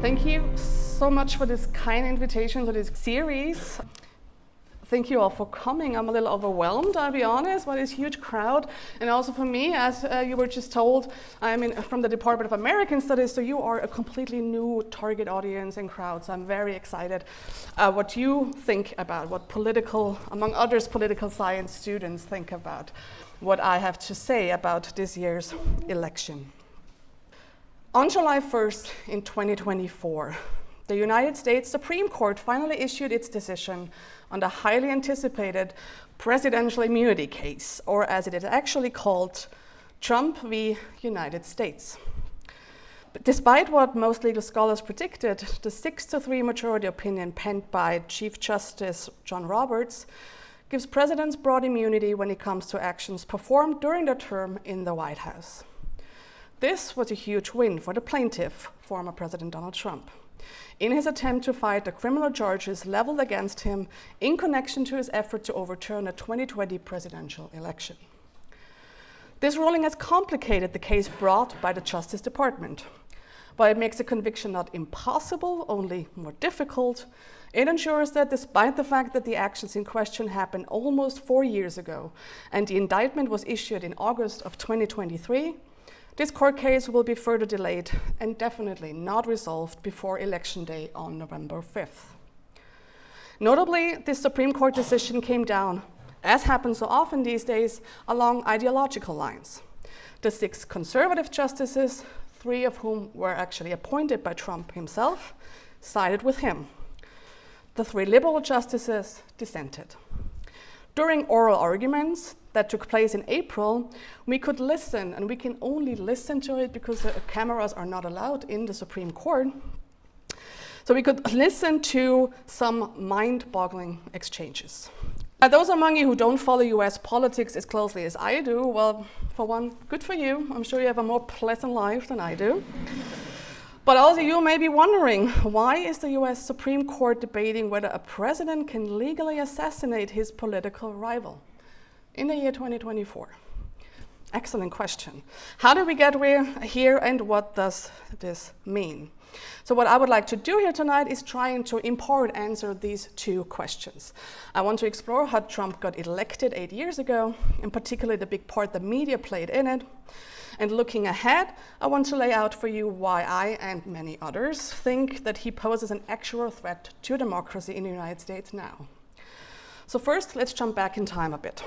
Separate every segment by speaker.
Speaker 1: Thank you so much for this kind invitation to this series. Thank you all for coming. I'm a little overwhelmed, I'll be honest, by this huge crowd. And also for me, as you were just told, I'm from the Department of American Studies, so you are a completely new target audience and crowd. So I'm very excited what you think about, what political, among others, political science students think about what I have to say about this year's election. On July 1st in 2024, the United States Supreme Court finally issued its decision on the highly anticipated presidential immunity case, or as it is actually called, Trump v. United States. But despite what most legal scholars predicted, the 6-3 majority opinion penned by Chief Justice John Roberts gives presidents broad immunity when it comes to actions performed during their term in the White House. This was a huge win for the plaintiff, former President Donald Trump, in his attempt to fight the criminal charges leveled against him in connection to his effort to overturn the 2020 presidential election. This ruling has complicated the case brought by the Justice Department. While it makes a conviction not impossible, only more difficult, it ensures that despite the fact that the actions in question happened almost 4 years ago and the indictment was issued in August of 2023, this court case will be further delayed and definitely not resolved before Election Day on November 5th. Notably, this Supreme Court decision came down, as happens so often these days, along ideological lines. The 6 conservative justices, 3 of whom were actually appointed by Trump himself, sided with him. The 3 liberal justices dissented. During oral arguments that took place in April, we could listen, and we can only listen to it because the cameras are not allowed in the Supreme Court. So we could listen to some mind-boggling exchanges. Those among you who don't follow US politics as closely as I do, well, for one, good for you. I'm sure you have a more pleasant life than I do. But also you may be wondering, why is the US Supreme Court debating whether a president can legally assassinate his political rival in the year 2024? Excellent question. How did we get here and what does this mean? So what I would like to do here tonight is trying to in part answer these 2 questions. I want to explore how Trump got elected 8 years ago, and particularly the big part the media played in it. And looking ahead, I want to lay out for you why I and many others think that he poses an actual threat to democracy in the United States now. So first, let's jump back in time a bit.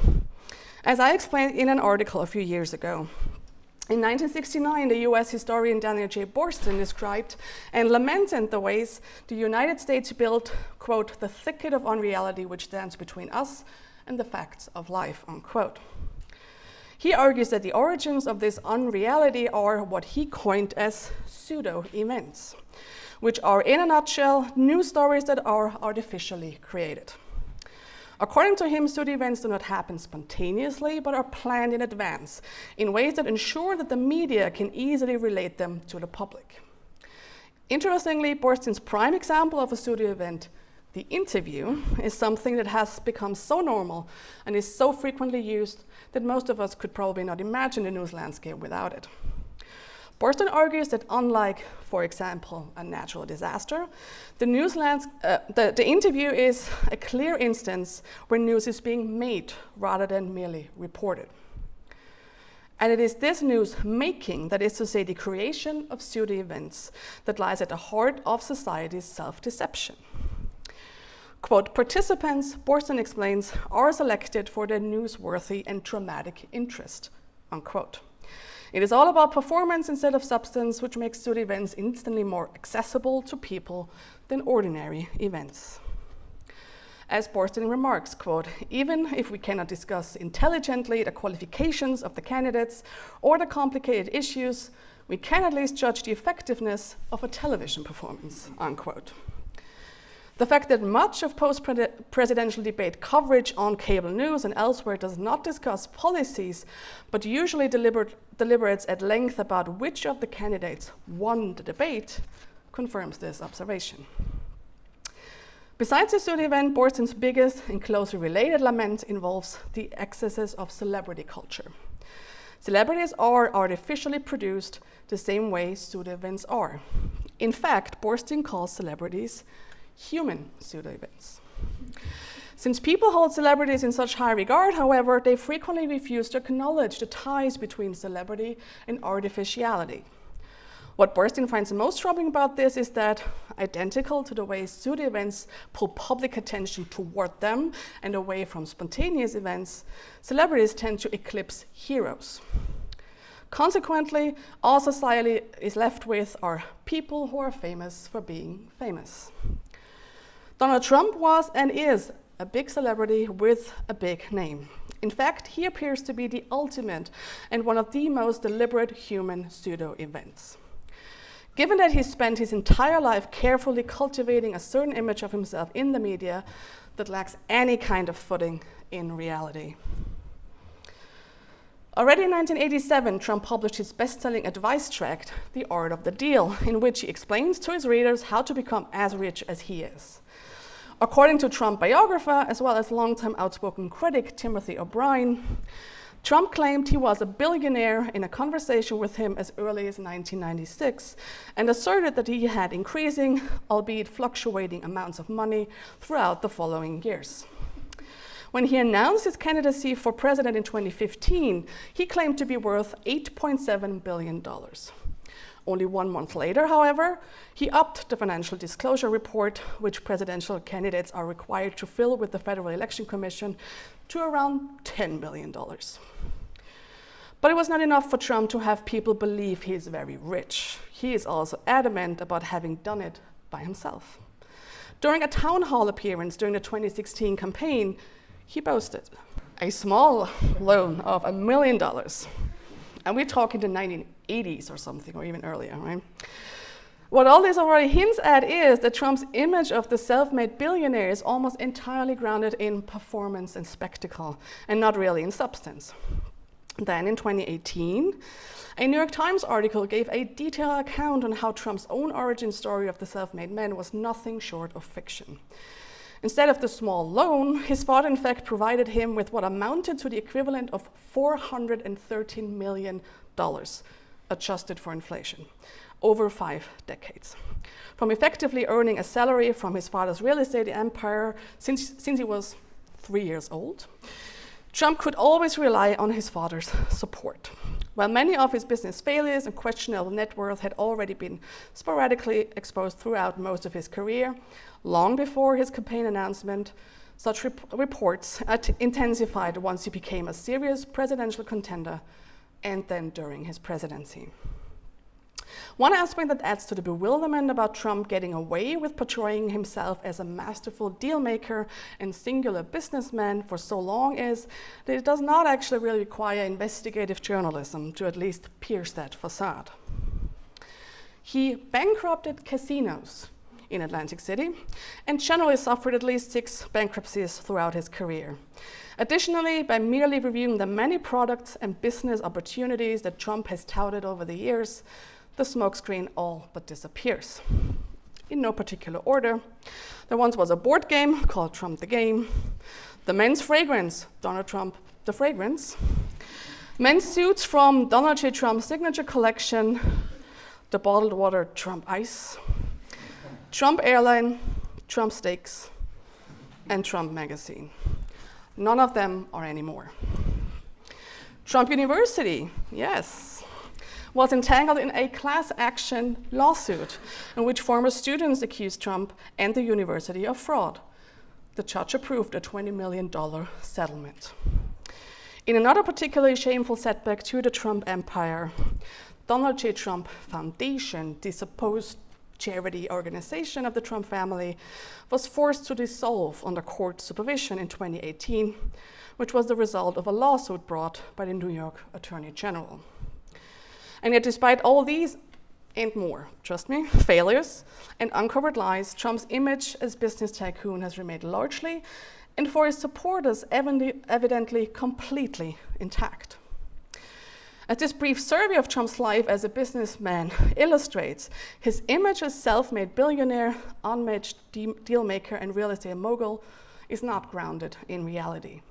Speaker 1: As I explained in an article a few years ago, in 1969, the US historian Daniel J. Boorstin described and lamented the ways the United States built, quote, the thicket of unreality which stands between us and the facts of life, unquote. He argues that the origins of this unreality are what he coined as pseudo-events, which are, in a nutshell, news stories that are artificially created. According to him, pseudo-events do not happen spontaneously, but are planned in advance in ways that ensure that the media can easily relate them to the public. Interestingly, Boorstin's prime example of a pseudo-event, the interview, is something that has become so normal and is so frequently used that most of us could probably not imagine the news landscape without it. Boorstin argues that unlike, for example, a natural disaster, the interview is a clear instance where news is being made rather than merely reported. And it is this news making, that is to say, the creation of pseudo-events, that lies at the heart of society's self-deception. Quote, participants, Boorstin explains, are selected for their newsworthy and dramatic interest, unquote. It is all about performance instead of substance, which makes pseudo events instantly more accessible to people than ordinary events. As Boorstin remarks, quote, even if we cannot discuss intelligently the qualifications of the candidates or the complicated issues, we can at least judge the effectiveness of a television performance, unquote. The fact that much of post-presidential debate coverage on cable news and elsewhere does not discuss policies, but usually deliberates at length about which of the candidates won the debate, confirms this observation. Besides the pseudo event, Boorstin's biggest and closely related lament involves the excesses of celebrity culture. Celebrities are artificially produced the same way pseudo events are. In fact, Borstein calls celebrities human pseudo-events. Since people hold celebrities in such high regard, however, they frequently refuse to acknowledge the ties between celebrity and artificiality. What Borstein finds most troubling about this is that, identical to the way pseudo-events pull public attention toward them and away from spontaneous events, celebrities tend to eclipse heroes. Consequently, all society is left with are people who are famous for being famous. Donald Trump was and is a big celebrity with a big name. In fact, he appears to be the ultimate and one of the most deliberate human pseudo-events. Given that he spent his entire life carefully cultivating a certain image of himself in the media that lacks any kind of footing in reality. Already in 1987, Trump published his best-selling advice tract, The Art of the Deal, in which he explains to his readers how to become as rich as he is. According to Trump biographer, as well as longtime outspoken critic Timothy O'Brien, Trump claimed he was a billionaire in a conversation with him as early as 1996 and asserted that he had increasing, albeit fluctuating, amounts of money throughout the following years. When he announced his candidacy for president in 2015, he claimed to be worth $8.7 billion. Only 1 month later, however, he upped the financial disclosure report, which presidential candidates are required to fill with the Federal Election Commission, to around $10 billion. But it was not enough for Trump to have people believe he is very rich. He is also adamant about having done it by himself. During a town hall appearance during the 2016 campaign, he boasted a small loan of $1 million. And we're talking the 1980s or something, or even earlier, right? What all this already hints at is that Trump's image of the self-made billionaire is almost entirely grounded in performance and spectacle, and not really in substance. Then in 2018, a New York Times article gave a detailed account on how Trump's own origin story of the self-made man was nothing short of fiction. Instead of the small loan, his father in fact provided him with what amounted to the equivalent of $413 million, adjusted for inflation, over 5 decades. From effectively earning a salary from his father's real estate empire since he was 3 years old, Trump could always rely on his father's support. While many of his business failures and questionable net worth had already been sporadically exposed throughout most of his career, long before his campaign announcement, such reports intensified once he became a serious presidential contender and then during his presidency. One aspect that adds to the bewilderment about Trump getting away with portraying himself as a masterful deal-maker and singular businessman for so long is that it does not actually really require investigative journalism to at least pierce that facade. He bankrupted casinos in Atlantic City and generally suffered at least 6 bankruptcies throughout his career. Additionally, by merely reviewing the many products and business opportunities that Trump has touted over the years, the smokescreen all but disappears. In no particular order, there once was a board game called Trump the Game, the men's fragrance, Donald Trump the Fragrance, men's suits from Donald J. Trump's signature collection, the bottled water Trump Ice, Trump Airline, Trump Steaks, and Trump Magazine. None of them are anymore. Trump University, yes, was entangled in a class action lawsuit in which former students accused Trump and the university of fraud. The judge approved a $20 million settlement. In another particularly shameful setback to the Trump empire, Donald J. Trump Foundation, the supposed charity organization of the Trump family, was forced to dissolve under court supervision in 2018, which was the result of a lawsuit brought by the New York Attorney General. And yet, despite all these and more, trust me, failures and uncovered lies, Trump's image as business tycoon has remained largely, and for his supporters, evidently completely intact. As this brief survey of Trump's life as a businessman illustrates, his image as self-made billionaire, unmatched deal maker, and real estate mogul is not grounded in reality.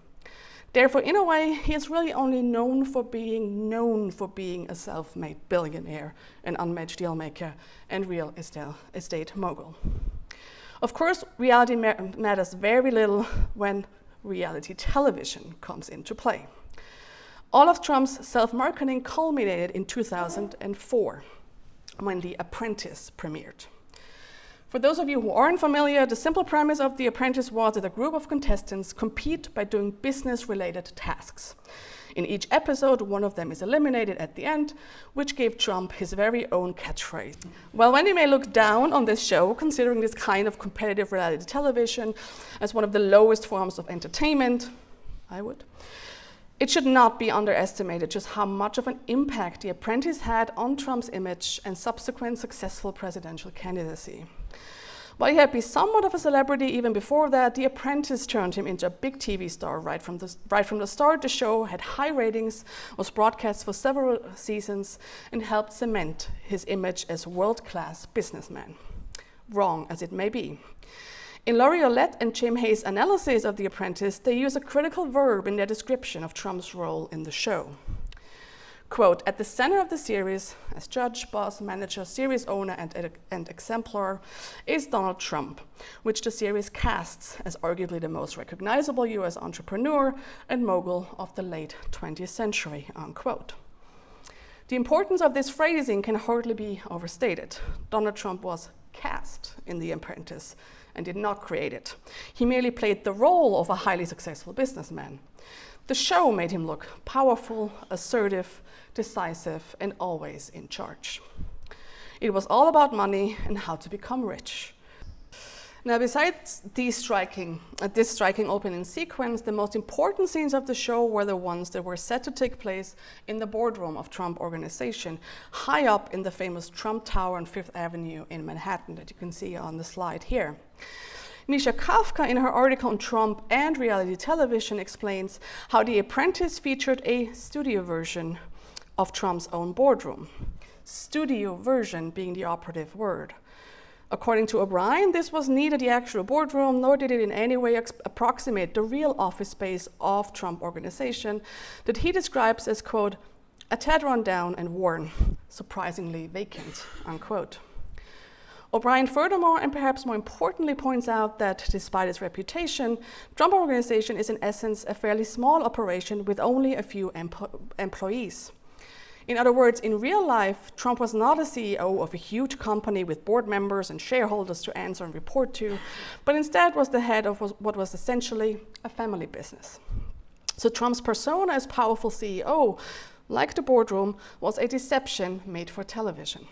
Speaker 1: Therefore, in a way, he is really only known for being a self-made billionaire, an unmatched dealmaker, and real estate mogul. Of course, reality matters very little when reality television comes into play. All of Trump's self-marketing culminated in 2004, when The Apprentice premiered. For those of you who aren't familiar, the simple premise of The Apprentice was that a group of contestants compete by doing business-related tasks. In each episode, one of them is eliminated at the end, which gave Trump his very own catchphrase. Well, when you may look down on this show, considering this kind of competitive reality television as one of the lowest forms of entertainment, I would, it should not be underestimated just how much of an impact The Apprentice had on Trump's image and subsequent successful presidential candidacy. While he had been somewhat of a celebrity even before that, The Apprentice turned him into a big TV star right from the start. The show had high ratings, was broadcast for several seasons, and helped cement his image as a world-class businessman. Wrong as it may be. In Laurie Ouellette and Jim Hayes' analysis of The Apprentice, they use a critical verb in their description of Trump's role in the show. Quote, at the center of the series, as judge, boss, manager, series owner, and exemplar, is Donald Trump, which the series casts as arguably the most recognizable US entrepreneur and mogul of the late 20th century, unquote. The importance of this phrasing can hardly be overstated. Donald Trump was cast in The Apprentice and did not create it. He merely played the role of a highly successful businessman. The show made him look powerful, assertive, decisive, and always in charge. It was all about money and how to become rich. Now, besides this striking opening sequence, the most important scenes of the show were the ones that were set to take place in the boardroom of Trump Organization, high up in the famous Trump Tower on Fifth Avenue in Manhattan that you can see on the slide here. Misha Kafka, in her article on Trump and reality television, explains how The Apprentice featured a studio version of Trump's own boardroom. Studio version being the operative word. According to O'Brien, this was neither the actual boardroom, nor did it in any way approximate the real office space of Trump Organization that he describes as, quote, a tad run down and worn, surprisingly vacant, unquote. O'Brien furthermore, and perhaps more importantly, points out that despite its reputation, Trump Organization is in essence a fairly small operation with only a few employees. In other words, in real life, Trump was not a CEO of a huge company with board members and shareholders to answer and report to, but instead was the head of what was essentially a family business. So Trump's persona as powerful CEO, like the boardroom, was a deception made for television.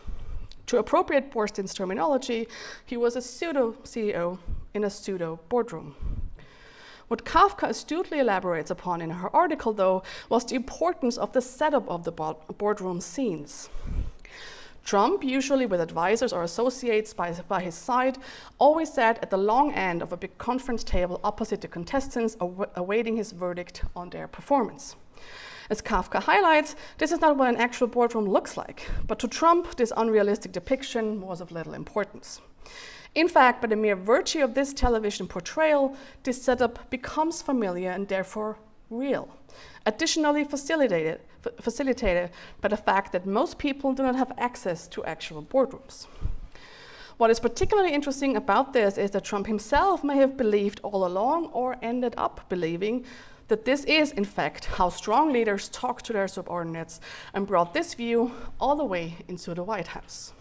Speaker 1: To appropriate Borsten's terminology, he was a pseudo-CEO in a pseudo-boardroom. What Kafka astutely elaborates upon in her article, though, was the importance of the setup of the boardroom scenes. Trump, usually with advisors or associates by his side, always sat at the long end of a big conference table opposite the contestants, awaiting his verdict on their performance. As Kafka highlights, this is not what an actual boardroom looks like, but to Trump, this unrealistic depiction was of little importance. In fact, by the mere virtue of this television portrayal, this setup becomes familiar and therefore real. Additionally facilitated by the fact that most people do not have access to actual boardrooms. What is particularly interesting about this is that Trump himself may have believed all along, or ended up believing, that this is, in fact, how strong leaders talk to their subordinates, and brought this view all the way into the White House.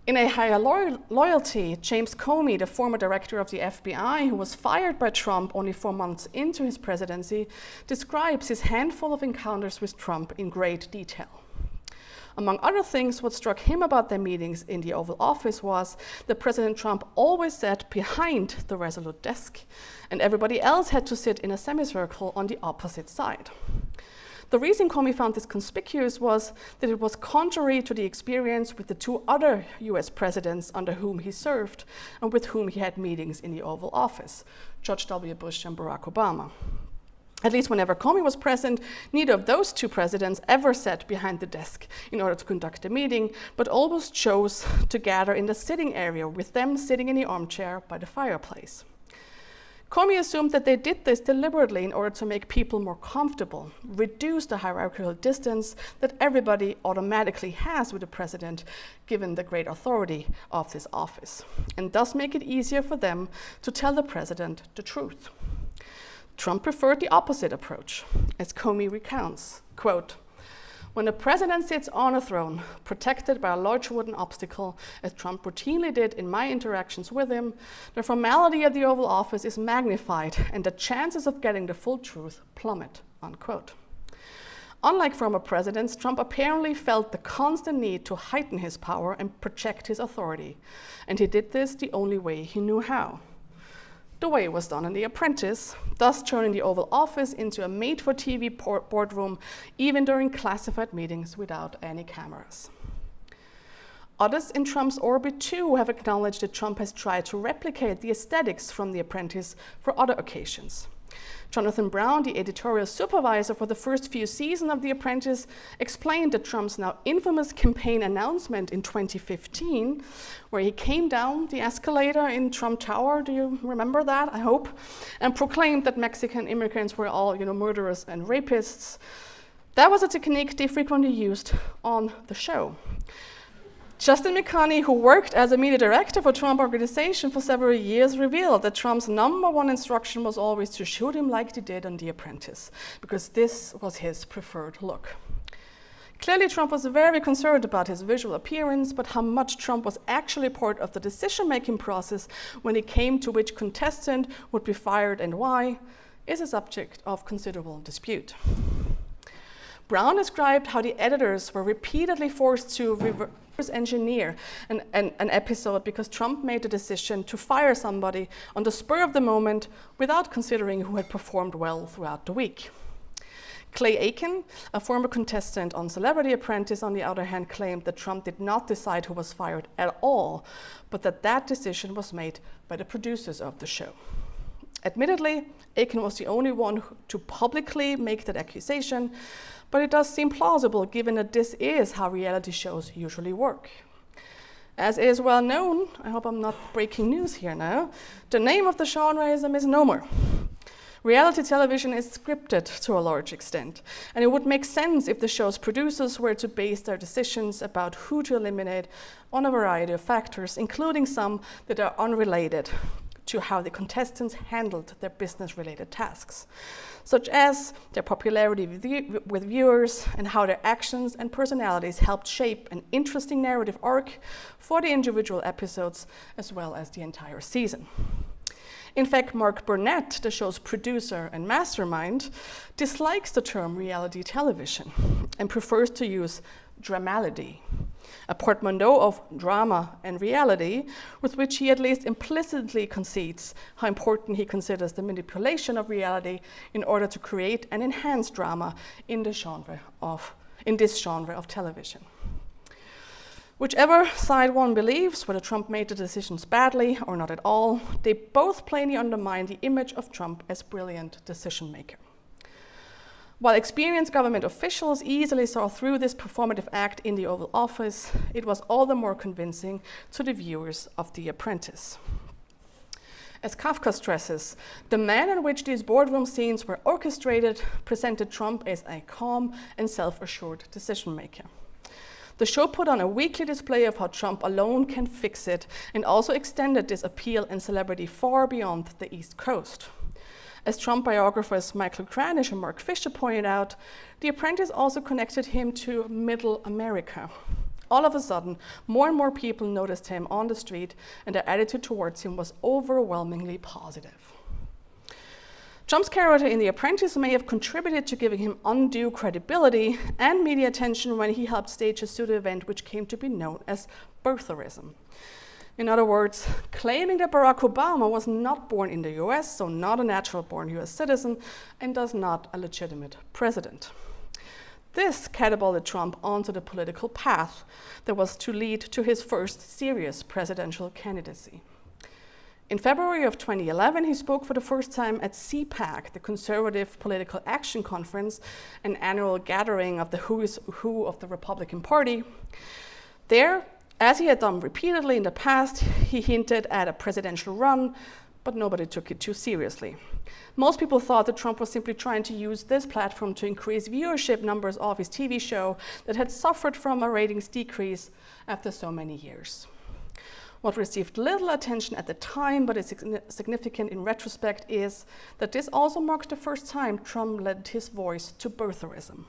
Speaker 1: In A Higher Loyalty, James Comey, the former director of the FBI, who was fired by Trump only 4 months into his presidency, describes his handful of encounters with Trump in great detail. Among other things, what struck him about their meetings in the Oval Office was that President Trump always sat behind the resolute desk, and everybody else had to sit in a semicircle on the opposite side. The reason Comey found this conspicuous was that it was contrary to the experience with the 2 other US presidents under whom he served and with whom he had meetings in the Oval Office, George W. Bush and Barack Obama. At least whenever Comey was present, neither of those 2 presidents ever sat behind the desk in order to conduct a meeting, but always chose to gather in the sitting area, with them sitting in the armchair by the fireplace. Comey assumed that they did this deliberately in order to make people more comfortable, reduce the hierarchical distance that everybody automatically has with the president, given the great authority of this office, and thus make it easier for them to tell the president the truth. Trump preferred the opposite approach, as Comey recounts, quote, "When the president sits on a throne, protected by a large wooden obstacle, as Trump routinely did in my interactions with him, the formality of the Oval Office is magnified and the chances of getting the full truth plummet," unquote. Unlike former presidents, Trump apparently felt the constant need to heighten his power and project his authority, and he did this the only way he knew how. The way it was done in The Apprentice, thus turning the Oval Office into a made-for-TV boardroom, even during classified meetings without any cameras. Others in Trump's orbit, too, have acknowledged that Trump has tried to replicate the aesthetics from The Apprentice for other occasions. Jonathan Brown, the editorial supervisor for the first few seasons of The Apprentice, explained that Trump's now infamous campaign announcement in 2015, where he came down the escalator in Trump Tower, do you remember that, I hope, and proclaimed that Mexican immigrants were all, murderers and rapists. That was a technique they frequently used on the show. Justin McConney, who worked as a media director for Trump Organization for several years, revealed that Trump's #1 instruction was always to shoot him like they did on The Apprentice, because this was his preferred look. Clearly, Trump was very concerned about his visual appearance, but how much Trump was actually part of the decision-making process when it came to which contestant would be fired and why is a subject of considerable dispute. Brown described how the editors were repeatedly forced to reverse engineer an episode because Trump made the decision to fire somebody on the spur of the moment without considering who had performed well throughout the week. Clay Aiken, a former contestant on Celebrity Apprentice, on the other hand, claimed that Trump did not decide who was fired at all, but that decision was made by the producers of the show. Admittedly, Aiken was the only one to publicly make that accusation, but it does seem plausible given that this is how reality shows usually work. As is well known, I hope I'm not breaking news here now, the name of the genre is a misnomer. Reality television is scripted to a large extent, and it would make sense if the show's producers were to base their decisions about who to eliminate on a variety of factors, including some that are unrelated to how the contestants handled their business-related tasks, such as their popularity with viewers and how their actions and personalities helped shape an interesting narrative arc for the individual episodes as well as the entire season. In fact, Mark Burnett, the show's producer and mastermind, dislikes the term reality television and prefers to use dramality, a portmanteau of drama and reality, with which he at least implicitly concedes how important he considers the manipulation of reality in order to create and enhance drama in this genre of television. Whichever side one believes, whether Trump made the decisions badly or not at all, they both plainly undermine the image of Trump as brilliant decision maker. While experienced government officials easily saw through this performative act in the Oval Office, it was all the more convincing to the viewers of The Apprentice. As Kafka stresses, the manner in which these boardroom scenes were orchestrated presented Trump as a calm and self-assured decision maker. The show put on a weekly display of how Trump alone can fix it, and also extended this appeal and celebrity far beyond the East Coast. As Trump biographers Michael Kranish and Mark Fisher pointed out, The Apprentice also connected him to Middle America. All of a sudden, more and more people noticed him on the street, and their attitude towards him was overwhelmingly positive. Trump's character in The Apprentice may have contributed to giving him undue credibility and media attention when he helped stage a pseudo event which came to be known as birtherism. In other words, claiming that Barack Obama was not born in the US, so not a natural-born US citizen, and thus not a legitimate president. This catapulted Trump onto the political path that was to lead to his first serious presidential candidacy. In February of 2011, he spoke for the first time at CPAC, the Conservative Political Action Conference, an annual gathering of the who is who of the Republican Party. There, as he had done repeatedly in the past, he hinted at a presidential run, but nobody took it too seriously. Most people thought that Trump was simply trying to use this platform to increase viewership numbers of his TV show that had suffered from a ratings decrease after so many years. What received little attention at the time, but is significant in retrospect, is that this also marked the first time Trump lent his voice to birtherism.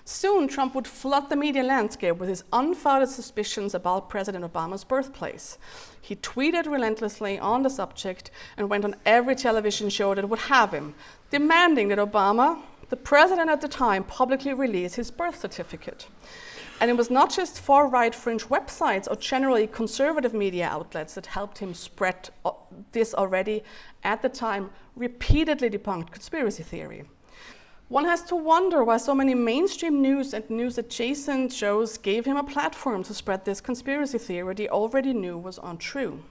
Speaker 1: Soon, Trump would flood the media landscape with his unfounded suspicions about President Obama's birthplace. He tweeted relentlessly on the subject and went on every television show that would have him, demanding that Obama, the president at the time, publicly release his birth certificate. And it was not just far-right fringe websites or generally conservative media outlets that helped him spread this already, at the time, repeatedly debunked conspiracy theory. One has to wonder why so many mainstream news and news-adjacent shows gave him a platform to spread this conspiracy theory they already knew was untrue.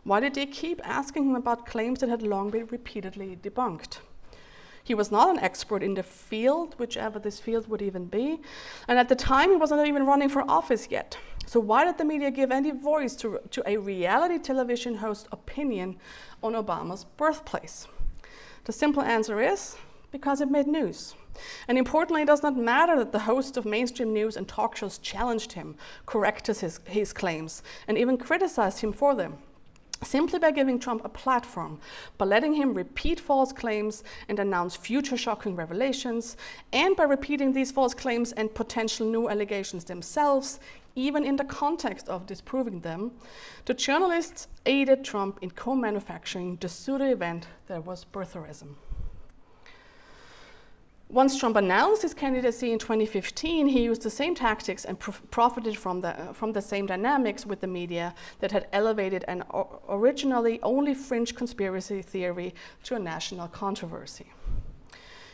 Speaker 1: Why did they keep asking him about claims that had long been repeatedly debunked? He was not an expert in the field, whichever this field would even be, and at the time he was not even running for office yet. So why did the media give any voice to a reality television host's opinion on Obama's birthplace? The simple answer is, because it made news. And importantly, it does not matter that the host of mainstream news and talk shows challenged him, corrected his claims, and even criticized him for them. Simply by giving Trump a platform, by letting him repeat false claims and announce future shocking revelations, and by repeating these false claims and potential new allegations themselves, even in the context of disproving them, the journalists aided Trump in co-manufacturing the pseudo-event that was birtherism. Once Trump announced his candidacy in 2015, he used the same tactics and profited from the same dynamics with the media that had elevated an originally only fringe conspiracy theory to a national controversy.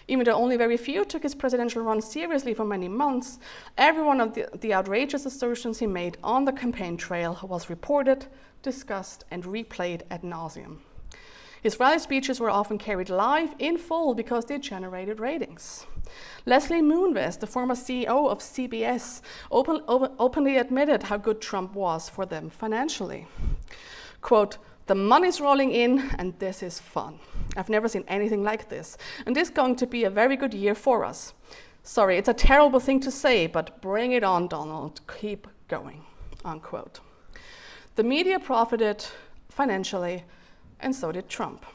Speaker 1: Even though only very few took his presidential run seriously for many months, every one of the outrageous assertions he made on the campaign trail was reported, discussed, and replayed ad nauseum. His rally speeches were often carried live in full because they generated ratings. Leslie Moonves, the former CEO of CBS, openly admitted how good Trump was for them financially. Quote, "The money's rolling in and this is fun. I've never seen anything like this. And this is going to be a very good year for us. Sorry, it's a terrible thing to say, but bring it on, Donald. Keep going," unquote. The media profited financially, and so did Trump.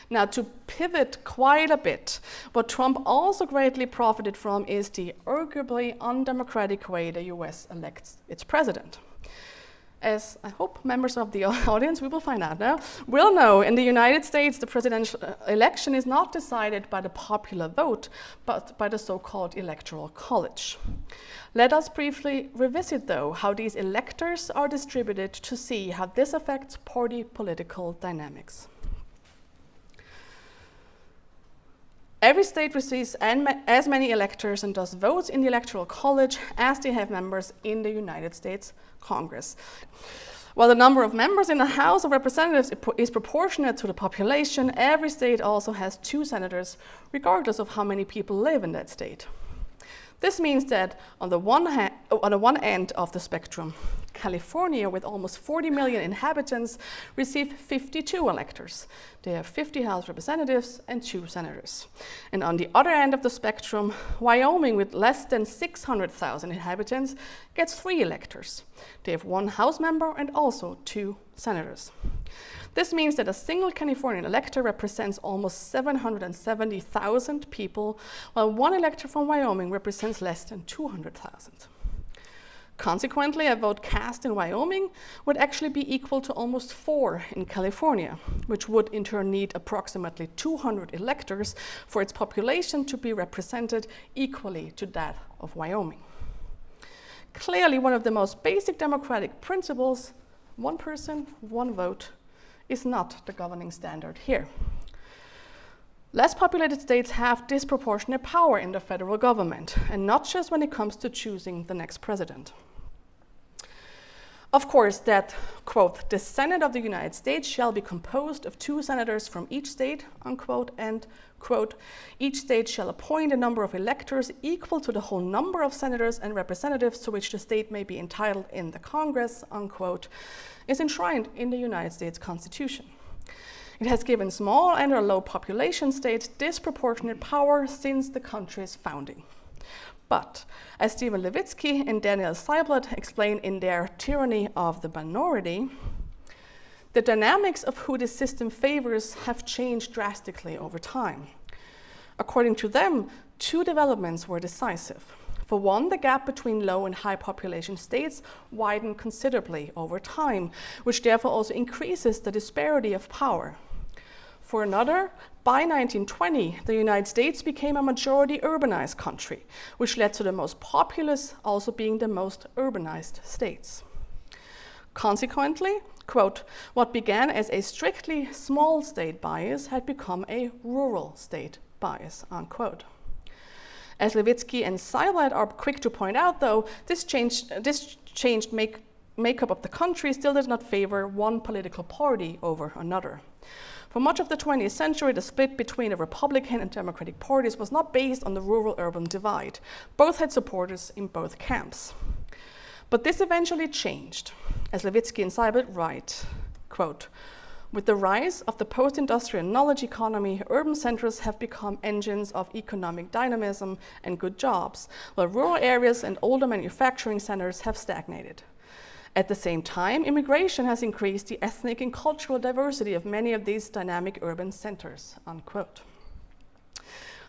Speaker 1: Now, to pivot quite a bit, what Trump also greatly profited from is the arguably undemocratic way the US elects its president. As I hope members of the audience, we will find out now, will know, in the United States, the presidential election is not decided by the popular vote, but by the so-called electoral college. Let us briefly revisit, though, how these electors are distributed to see how this affects party political dynamics. Every state receives as many electors and thus votes in the Electoral College as they have members in the United States Congress. While the number of members in the House of Representatives is proportionate to the population, every state also has 2 senators, regardless of how many people live in that state. This means that on the one end of the spectrum, California, with almost 40 million inhabitants, receive 52 electors. They have 50 House representatives and 2 senators. And on the other end of the spectrum, Wyoming, with less than 600,000 inhabitants, gets 3 electors. They have 1 House member and also 2 senators. This means that a single Californian elector represents almost 770,000 people, while 1 elector from Wyoming represents less than 200,000. Consequently, a vote cast in Wyoming would actually be equal to almost 4 in California, which would in turn need approximately 200 electors for its population to be represented equally to that of Wyoming. Clearly, one of the most basic democratic principles, 1 person, 1 vote, is not the governing standard here. Less populated states have disproportionate power in the federal government, and not just when it comes to choosing the next president. Of course, that, quote, "the Senate of the United States shall be composed of 2 senators from each state," unquote, and, quote, "each state shall appoint a number of electors equal to the whole number of senators and representatives to which the state may be entitled in the Congress," unquote, is enshrined in the United States Constitution. It has given small and or low population states disproportionate power since the country's founding. But, as Stephen Levitsky and Daniel Seibert explain in their Tyranny of the Minority, the dynamics of who this system favors have changed drastically over time. According to them, two developments were decisive. For one, the gap between low and high population states widened considerably over time, which therefore also increases the disparity of power. For another, by 1920, the United States became a majority urbanized country, which led to the most populous also being the most urbanized states. Consequently, quote, what began as a strictly small state bias had become a rural state bias, unquote. As Levitsky and Seibert are quick to point out, though, this changed makeup of the country still did not favor one political party over another. For much of the 20th century, the split between the Republican and Democratic parties was not based on the rural-urban divide. Both had supporters in both camps. But this eventually changed. As Levitsky and Seibert write, quote, with the rise of the post-industrial knowledge economy, urban centers have become engines of economic dynamism and good jobs, while rural areas and older manufacturing centers have stagnated. At the same time, immigration has increased the ethnic and cultural diversity of many of these dynamic urban centers, unquote.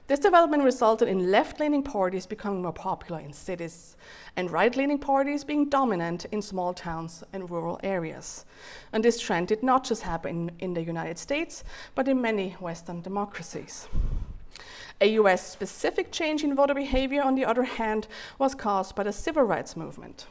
Speaker 1: This development resulted in left-leaning parties becoming more popular in cities and right-leaning parties being dominant in small towns and rural areas. And this trend did not just happen in the United States, but in many Western democracies. A US-specific change in voter behavior, on the other hand, was caused by the Civil Rights Movement.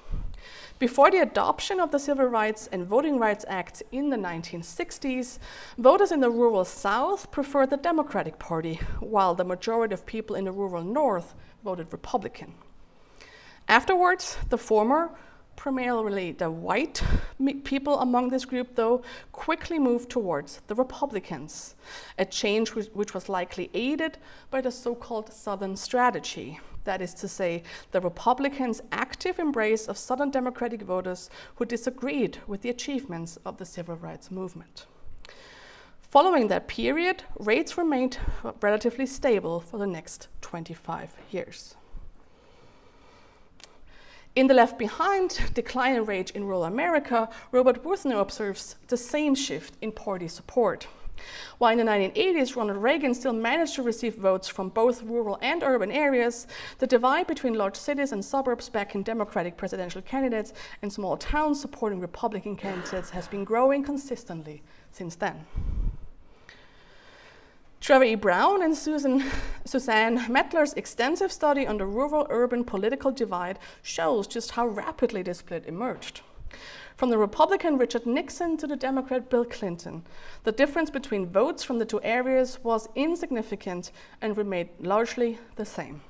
Speaker 1: Before the adoption of the Civil Rights and Voting Rights Acts in the 1960s, voters in the rural South preferred the Democratic Party, while the majority of people in the rural North voted Republican. Afterwards, the former, primarily the white people among this group, though, quickly moved towards the Republicans, a change which was likely aided by the so-called Southern strategy. That is to say, the Republicans' active embrace of Southern Democratic voters who disagreed with the achievements of the Civil Rights Movement. Following that period, rates remained relatively stable for the next 25 years. In The Left Behind, Decline and Rage in Rural America, Robert Wuthner observes the same shift in party support. While in the 1980s, Ronald Reagan still managed to receive votes from both rural and urban areas, the divide between large cities and suburbs backing Democratic presidential candidates and small towns supporting Republican candidates has been growing consistently since then. Trevor E. Brown and Suzanne Mettler's extensive study on the rural-urban political divide shows just how rapidly this split emerged. From the Republican Richard Nixon to the Democrat Bill Clinton, the difference between votes from the two areas was insignificant and remained largely the same.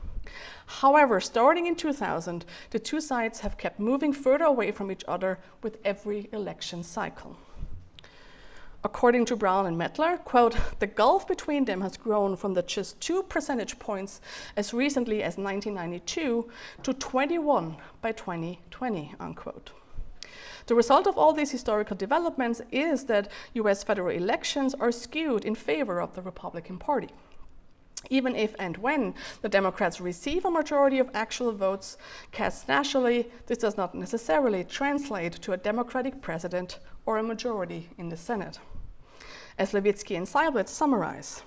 Speaker 1: However, starting in 2000, the two sides have kept moving further away from each other with every election cycle. According to Brown and Mettler, quote, the gulf between them has grown from the just 2 percentage points as recently as 1992 to 21 by 2020, unquote. The result of all these historical developments is that US federal elections are skewed in favor of the Republican Party. Even if and when the Democrats receive a majority of actual votes cast nationally, this does not necessarily translate to a Democratic president or a majority in the Senate. As Levitsky and Seibert summarize,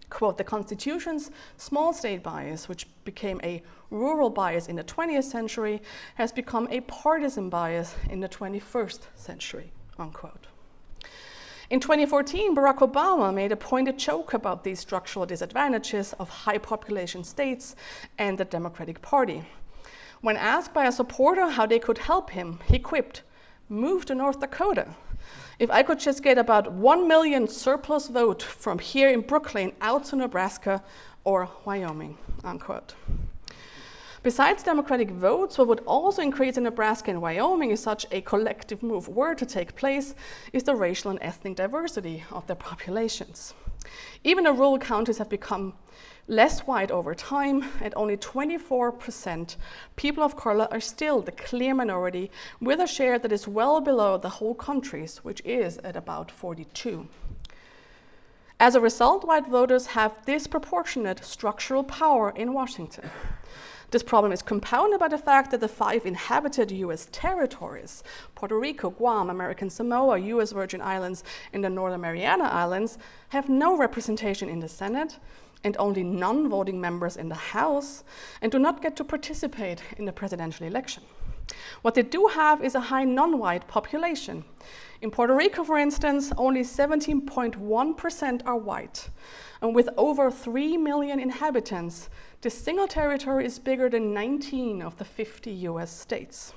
Speaker 1: quote, the Constitution's small state bias, which became a rural bias in the 20th century, has become a partisan bias in the 21st century, unquote. In 2014, Barack Obama made a pointed joke about these structural disadvantages of high population states and the Democratic Party. When asked by a supporter how they could help him, he quipped, "Move to North Dakota. If I could just get about 1 million surplus vote from here in Brooklyn out to Nebraska or Wyoming," unquote. Besides Democratic votes, what would also increase in Nebraska and Wyoming if such a collective move were to take place is the racial and ethnic diversity of their populations. Even the rural counties have become less white over time. At only 24%, people of color are still the clear minority, with a share that is well below the whole country's, which is at about 42%. As a result, white voters have disproportionate structural power in Washington. This problem is compounded by the fact that the 5 inhabited US territories, Puerto Rico, Guam, American Samoa, US Virgin Islands, and the Northern Mariana Islands, have no representation in the Senate and only non-voting members in the House, and do not get to participate in the presidential election. What they do have is a high non-white population. In Puerto Rico, for instance, only 17.1% are white. And with over 3 million inhabitants, this single territory is bigger than 19 of the 50 US states.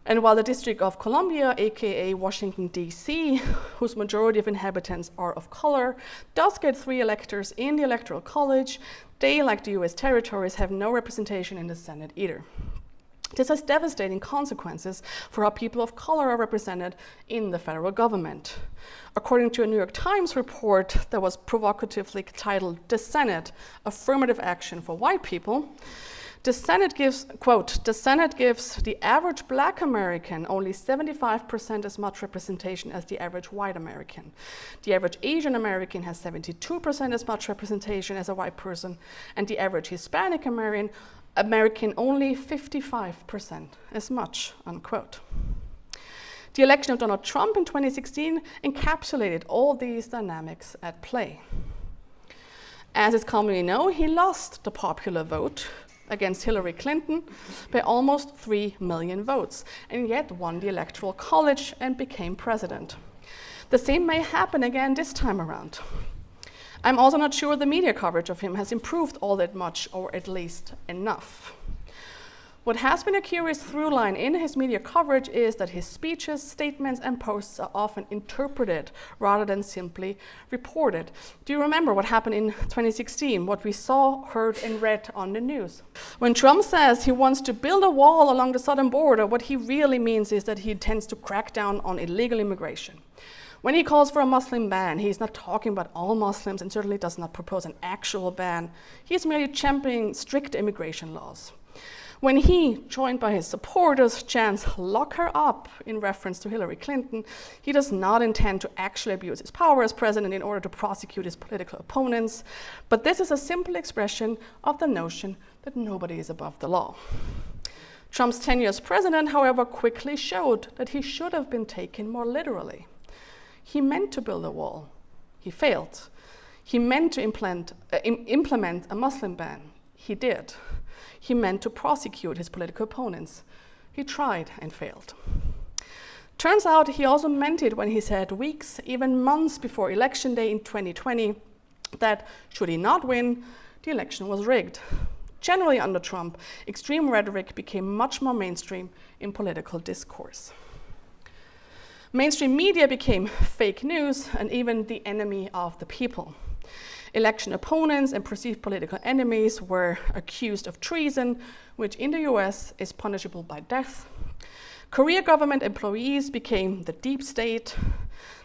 Speaker 1: And while the District of Columbia, aka Washington, D.C., whose majority of inhabitants are of color, does get 3 electors in the Electoral College, they, like the US territories, have no representation in the Senate either. This has devastating consequences for how people of color are represented in the federal government. According to a New York Times report that was provocatively titled "The Senate, Affirmative Action for White People," the Senate gives, quote, "The Senate gives the average Black American only 75% as much representation as the average white American. The average Asian American has 72% as much representation as a white person, and the average Hispanic American only 55% as much," unquote. The election of Donald Trump in 2016 encapsulated all these dynamics at play. As is commonly known, he lost the popular vote against Hillary Clinton by almost 3 million votes, and yet won the Electoral College and became president. The same may happen again this time around. I'm also not sure the media coverage of him has improved all that much, or at least enough. What has been a curious through line in his media coverage is that his speeches, statements, and posts are often interpreted rather than simply reported. Do you remember what happened in 2016, what we saw, heard, and read on the news? When Trump says he wants to build a wall along the southern border, what he really means is that he intends to crack down on illegal immigration. When he calls for a Muslim ban, he's not talking about all Muslims and certainly does not propose an actual ban. He's merely championing strict immigration laws. When he, joined by his supporters, chants "lock her up" in reference to Hillary Clinton, he does not intend to actually abuse his power as president in order to prosecute his political opponents, but this is a simple expression of the notion that nobody is above the law. Trump's tenure as president, however, quickly showed that he should have been taken more literally. He meant to build a wall. He failed. He meant to implement a Muslim ban. He did. He meant to prosecute his political opponents. He tried and failed. Turns out he also meant it when he said weeks, even months before Election Day in 2020, that should he not win, the election was rigged. Generally under Trump, extreme rhetoric became much more mainstream in political discourse. Mainstream media became fake news and even the enemy of the people. Election opponents and perceived political enemies were accused of treason, which in the US is punishable by death. Career government employees became the deep state.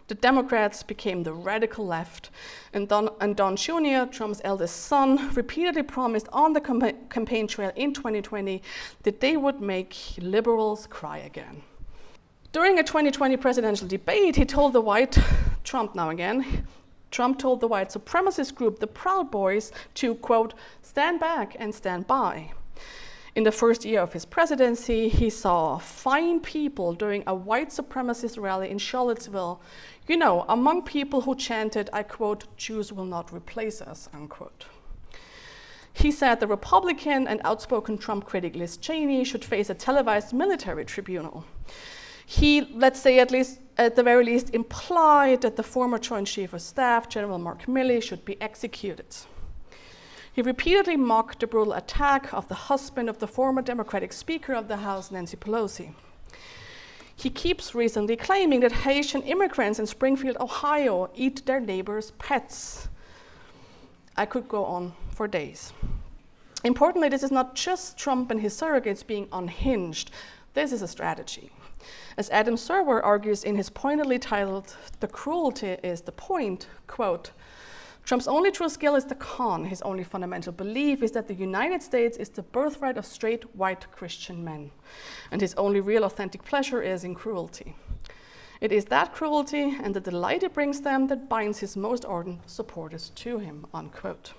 Speaker 1: The Democrats became the radical left. And Don Jr., Trump's eldest son, repeatedly promised on the campaign trail in 2020 that they would make liberals cry again. During a 2020 presidential debate, he told the Trump told the white supremacist group, the Proud Boys, to, quote, "stand back and stand by." In the first year of his presidency, he saw fine people during a white supremacist rally in Charlottesville, among people who chanted, I quote, "Jews will not replace us," unquote. He said the Republican and outspoken Trump critic Liz Cheney should face a televised military tribunal. He, let's say at the very least, implied that the former Joint Chief of Staff, General Mark Milley, should be executed. He repeatedly mocked the brutal attack of the husband of the former Democratic Speaker of the House, Nancy Pelosi. He keeps recently claiming that Haitian immigrants in Springfield, Ohio, eat their neighbors' pets. I could go on for days. Importantly, this is not just Trump and his surrogates being unhinged. This is a strategy. As Adam Serwer argues in his pointedly titled "The Cruelty is the Point," quote, "Trump's only true skill is the con. His only fundamental belief is that the United States is the birthright of straight white Christian men. And his only real authentic pleasure is in cruelty." It is that cruelty and the delight it brings them that binds his most ardent supporters to him, unquote.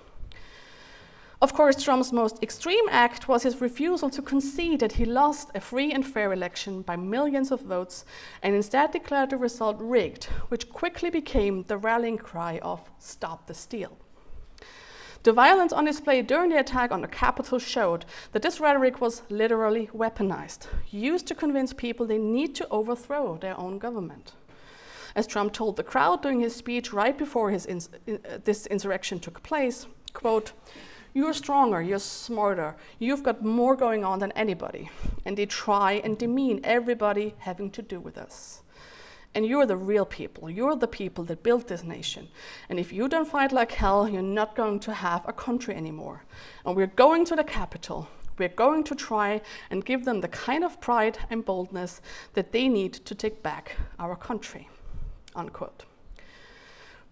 Speaker 1: Of course, Trump's most extreme act was his refusal to concede that he lost a free and fair election by millions of votes and instead declared the result rigged, which quickly became the rallying cry of "Stop the Steal." The violence on display during the attack on the Capitol showed that this rhetoric was literally weaponized, used to convince people they need to overthrow their own government. As Trump told the crowd during his speech right before this insurrection took place, quote, "You're stronger, you're smarter, you've got more going on than anybody, and they try and demean everybody having to do with us. And you're the real people, you're the people that built this nation, and if you don't fight like hell, you're not going to have a country anymore. And we're going to the Capitol, we're going to try and give them the kind of pride and boldness that they need to take back our country," unquote.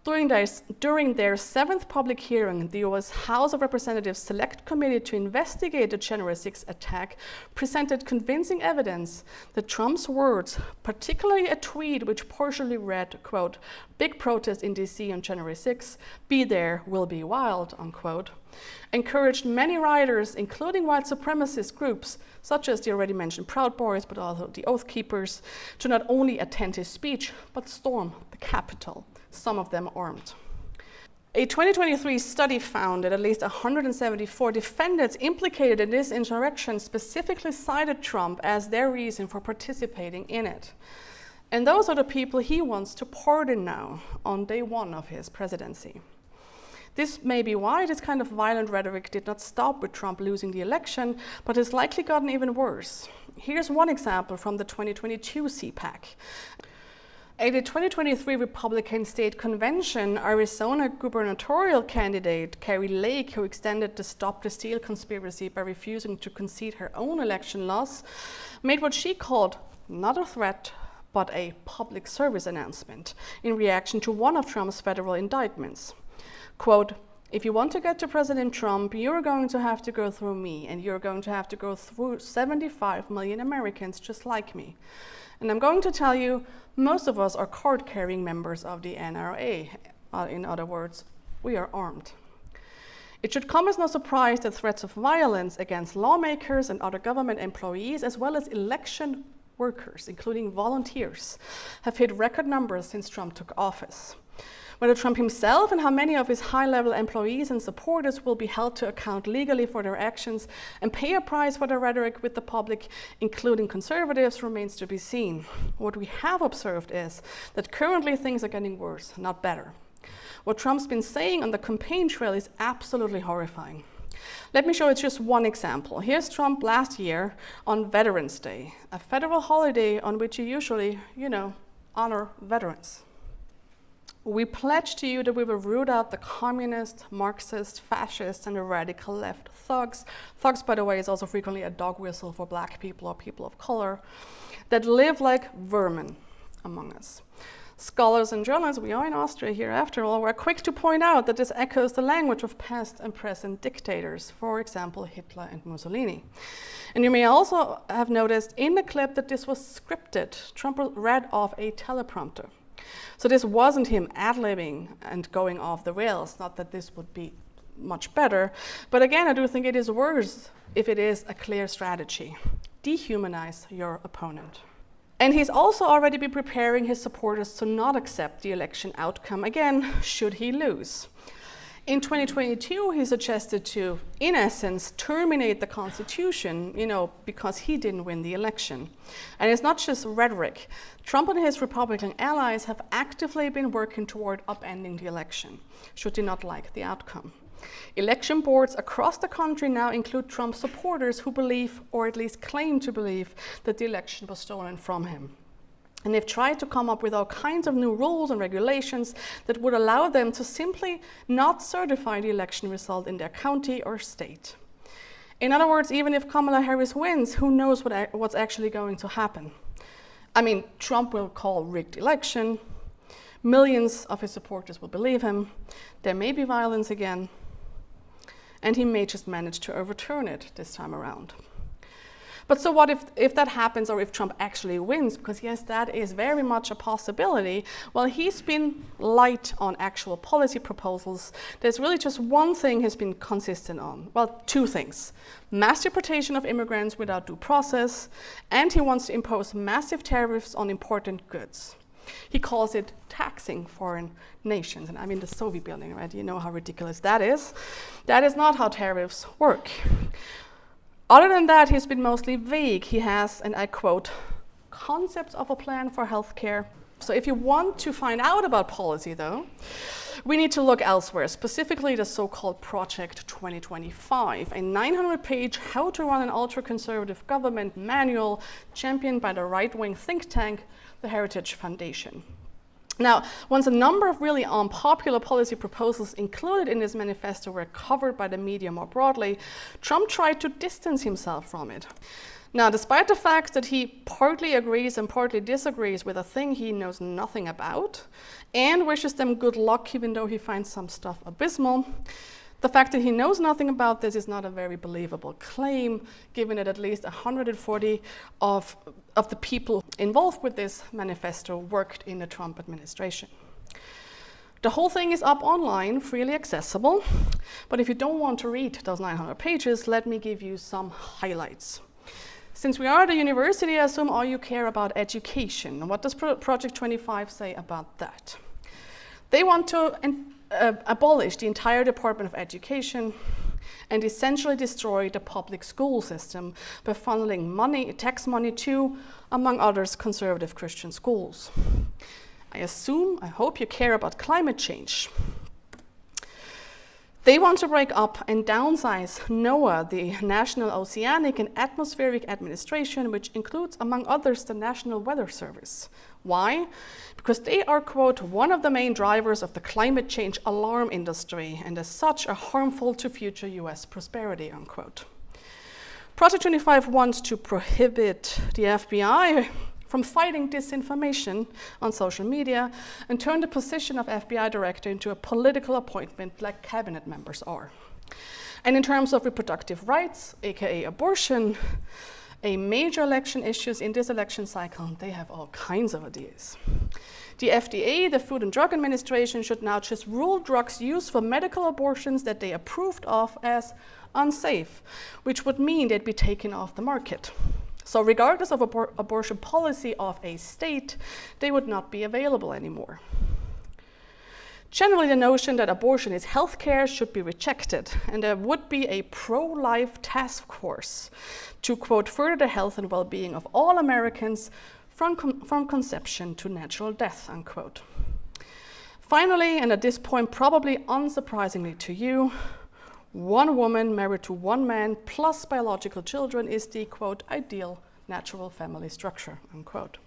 Speaker 1: During their 7th public hearing, the US House of Representatives Select Committee to investigate the January 6th attack presented convincing evidence that Trump's words, particularly a tweet which partially read, quote, "Big protest in DC on January 6th, be there, will be wild," unquote, encouraged many rioters, including white supremacist groups, such as the already mentioned Proud Boys, but also the Oath Keepers, to not only attend his speech, but storm the Capitol, some of them armed. A 2023 study found that at least 174 defendants implicated in this insurrection specifically cited Trump as their reason for participating in it. And those are the people he wants to pardon now on day 1 of his presidency. This may be why this kind of violent rhetoric did not stop with Trump losing the election, but has likely gotten even worse. Here's one example from the 2022 CPAC. At the 2023 Republican State Convention, Arizona gubernatorial candidate Kari Lake, who extended the Stop the Steal conspiracy by refusing to concede her own election loss, made what she called not a threat, but a public service announcement in reaction to one of Trump's federal indictments. Quote, "If you want to get to President Trump, you're going to have to go through me, and you're going to have to go through 75 million Americans just like me. And I'm going to tell you, most of us are card-carrying members of the NRA. In other words, we are armed." It should come as no surprise that threats of violence against lawmakers and other government employees, as well as election workers, including volunteers, have hit record numbers since Trump took office. Whether Trump himself and how many of his high-level employees and supporters will be held to account legally for their actions and pay a price for their rhetoric with the public, including conservatives, remains to be seen. What we have observed is that currently things are getting worse, not better. What Trump's been saying on the campaign trail is absolutely horrifying. Let me show you just one example. Here's Trump last year on Veterans Day, a federal holiday on which you usually, honor veterans. "We pledge to you that we will root out the communist, Marxist, fascist, and the radical left thugs." Thugs, by the way, is also frequently a dog whistle for black people or people of color that live like vermin among us. Scholars and journalists, we are in Austria here after all, were quick to point out that this echoes the language of past and present dictators, for example, Hitler and Mussolini. And you may also have noticed in the clip that this was scripted. Trump read off a teleprompter. So this wasn't him ad-libbing and going off the rails, not that this would be much better, but again, I do think it is worse if it is a clear strategy. Dehumanize your opponent. And he's also already been preparing his supporters to not accept the election outcome again, should he lose. In 2022, he suggested to, in essence, terminate the Constitution, because he didn't win the election. And it's not just rhetoric. Trump and his Republican allies have actively been working toward upending the election, should they not like the outcome. Election boards across the country now include Trump supporters who believe, or at least claim to believe, that the election was stolen from him. And they've tried to come up with all kinds of new rules and regulations that would allow them to simply not certify the election result in their county or state. In other words, even if Kamala Harris wins, who knows what's actually going to happen? I mean, Trump will call rigged election. Millions of his supporters will believe him. There may be violence again. And he may just manage to overturn it this time around. But so what if that happens, or if Trump actually wins? Because yes, that is very much a possibility. Well, he's been light on actual policy proposals. There's really just one thing he's been consistent on. Well, two things. Mass deportation of immigrants without due process, and he wants to impose massive tariffs on important goods. He calls it taxing foreign nations. And I'm in the Soviet building, right? You know how ridiculous that is. That is not how tariffs work. Other than that, he's been mostly vague. He has, and I quote, concepts of a plan for healthcare. So if you want to find out about policy, though, we need to look elsewhere, specifically the so-called Project 2025, a 900-page how to run an ultra-conservative government manual championed by the right-wing think tank, the Heritage Foundation. Now, once a number of really unpopular policy proposals included in this manifesto were covered by the media more broadly, Trump tried to distance himself from it. Now, despite the fact that he partly agrees and partly disagrees with a thing he knows nothing about, and wishes them good luck even though he finds some stuff abysmal, the fact that he knows nothing about this is not a very believable claim, given that at least 140 of the people involved with this manifesto worked in the Trump administration. The whole thing is up online, freely accessible, but if you don't want to read those 900 pages, let me give you some highlights. Since we are at a university, I assume all you care about education. What does Project 25 say about that? They want to abolish the entire Department of Education and essentially destroy the public school system by funneling tax money to, among others, conservative Christian schools. I hope you care about climate change. They want to break up and downsize NOAA, the National Oceanic and Atmospheric Administration, which includes, among others, the National Weather Service. Why? Because they are, quote, one of the main drivers of the climate change alarm industry, and as such are harmful to future US prosperity, unquote. Project 25 wants to prohibit the FBI from fighting disinformation on social media and turn the position of FBI director into a political appointment like cabinet members are. And in terms of reproductive rights, aka abortion, a major election issues in this election cycle, they have all kinds of ideas. The FDA, the Food and Drug Administration, should now just rule drugs used for medical abortions that they approved of as unsafe, which would mean they'd be taken off the market. So regardless of abortion policy of a state, they would not be available anymore. Generally, the notion that abortion is healthcare should be rejected, and there would be a pro-life task force to, quote, further the health and well-being of all Americans from conception to natural death, unquote. Finally, and at this point probably unsurprisingly to you, one woman married to one man plus biological children is the, quote, ideal natural family structure, unquote.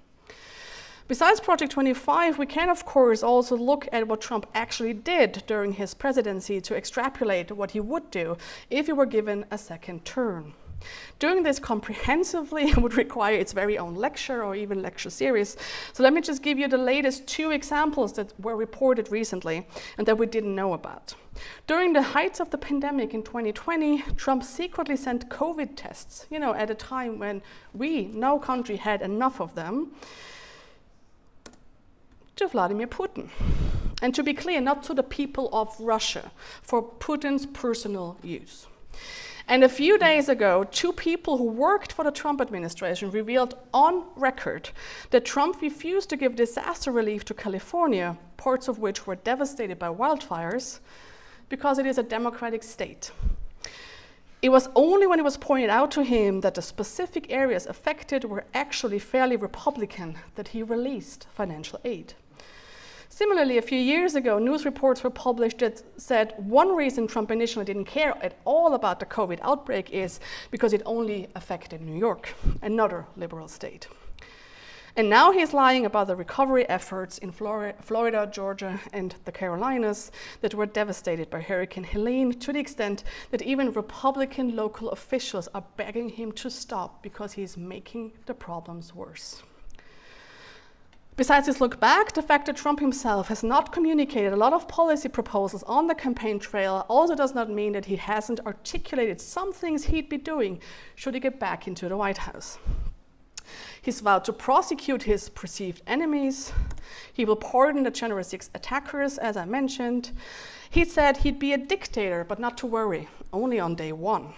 Speaker 1: Besides Project 25, we can, of course, also look at what Trump actually did during his presidency to extrapolate what he would do if he were given a second term. Doing this comprehensively would require its very own lecture or even lecture series. So let me just give you the latest two examples that were reported recently and that we didn't know about. During the heights of the pandemic in 2020, Trump secretly sent COVID tests, at a time when no country had enough of them, to Vladimir Putin. And to be clear, not to the people of Russia, for Putin's personal use. And a few days ago, two people who worked for the Trump administration revealed on record that Trump refused to give disaster relief to California, parts of which were devastated by wildfires, because it is a democratic state. It was only when it was pointed out to him that the specific areas affected were actually fairly Republican that he released financial aid. Similarly, a few years ago, news reports were published that said one reason Trump initially didn't care at all about the COVID outbreak is because it only affected New York, another liberal state. And now he's lying about the recovery efforts in Florida, Georgia, and the Carolinas that were devastated by Hurricane Helene, to the extent that even Republican local officials are begging him to stop because he's making the problems worse. Besides this look back, the fact that Trump himself has not communicated a lot of policy proposals on the campaign trail also does not mean that he hasn't articulated some things he'd be doing should he get back into the White House. He's vowed to prosecute his perceived enemies. He will pardon the January 6 attackers, as I mentioned. He said he'd be a dictator, but not to worry, only on day one.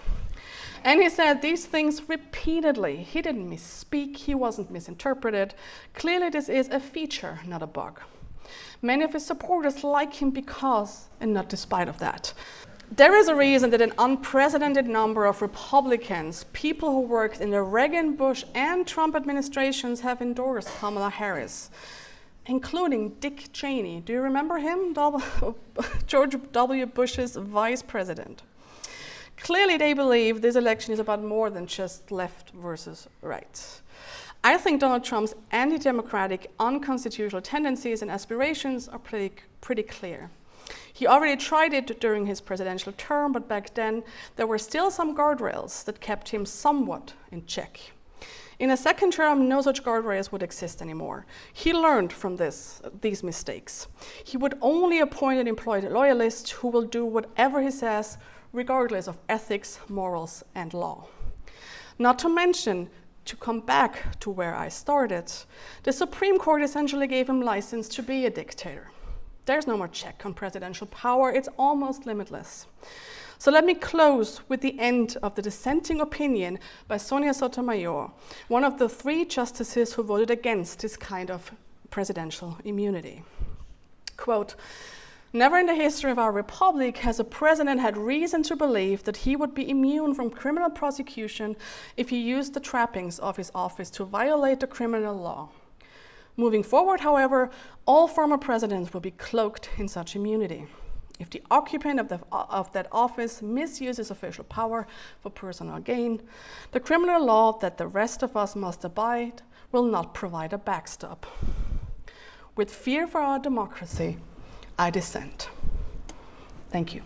Speaker 1: And he said these things repeatedly. He didn't misspeak, he wasn't misinterpreted. Clearly this is a feature, not a bug. Many of his supporters like him because, and not despite of that. There is a reason that an unprecedented number of Republicans, people who worked in the Reagan, Bush, and Trump administrations have endorsed Kamala Harris, including Dick Cheney. Do you remember him? George W. Bush's vice president. Clearly they believe this election is about more than just left versus right. I think Donald Trump's anti-democratic, unconstitutional tendencies and aspirations are pretty clear. He already tried it during his presidential term, but back then there were still some guardrails that kept him somewhat in check. In a second term, no such guardrails would exist anymore. He learned from these mistakes. He would only appoint and employ loyalists who will do whatever he says, regardless of ethics, morals, and law. Not to mention, to come back to where I started, the Supreme Court essentially gave him license to be a dictator. There's no more check on presidential power, it's almost limitless. So let me close with the end of the dissenting opinion by Sonia Sotomayor, one of the 3 justices who voted against this kind of presidential immunity. Quote, "Never in the history of our republic has a president had reason to believe that he would be immune from criminal prosecution if he used the trappings of his office to violate the criminal law. Moving forward, however, all former presidents will be cloaked in such immunity. If the occupant of that office misuses official power for personal gain, the criminal law that the rest of us must abide will not provide a backstop. With fear for our democracy, I dissent." Thank you.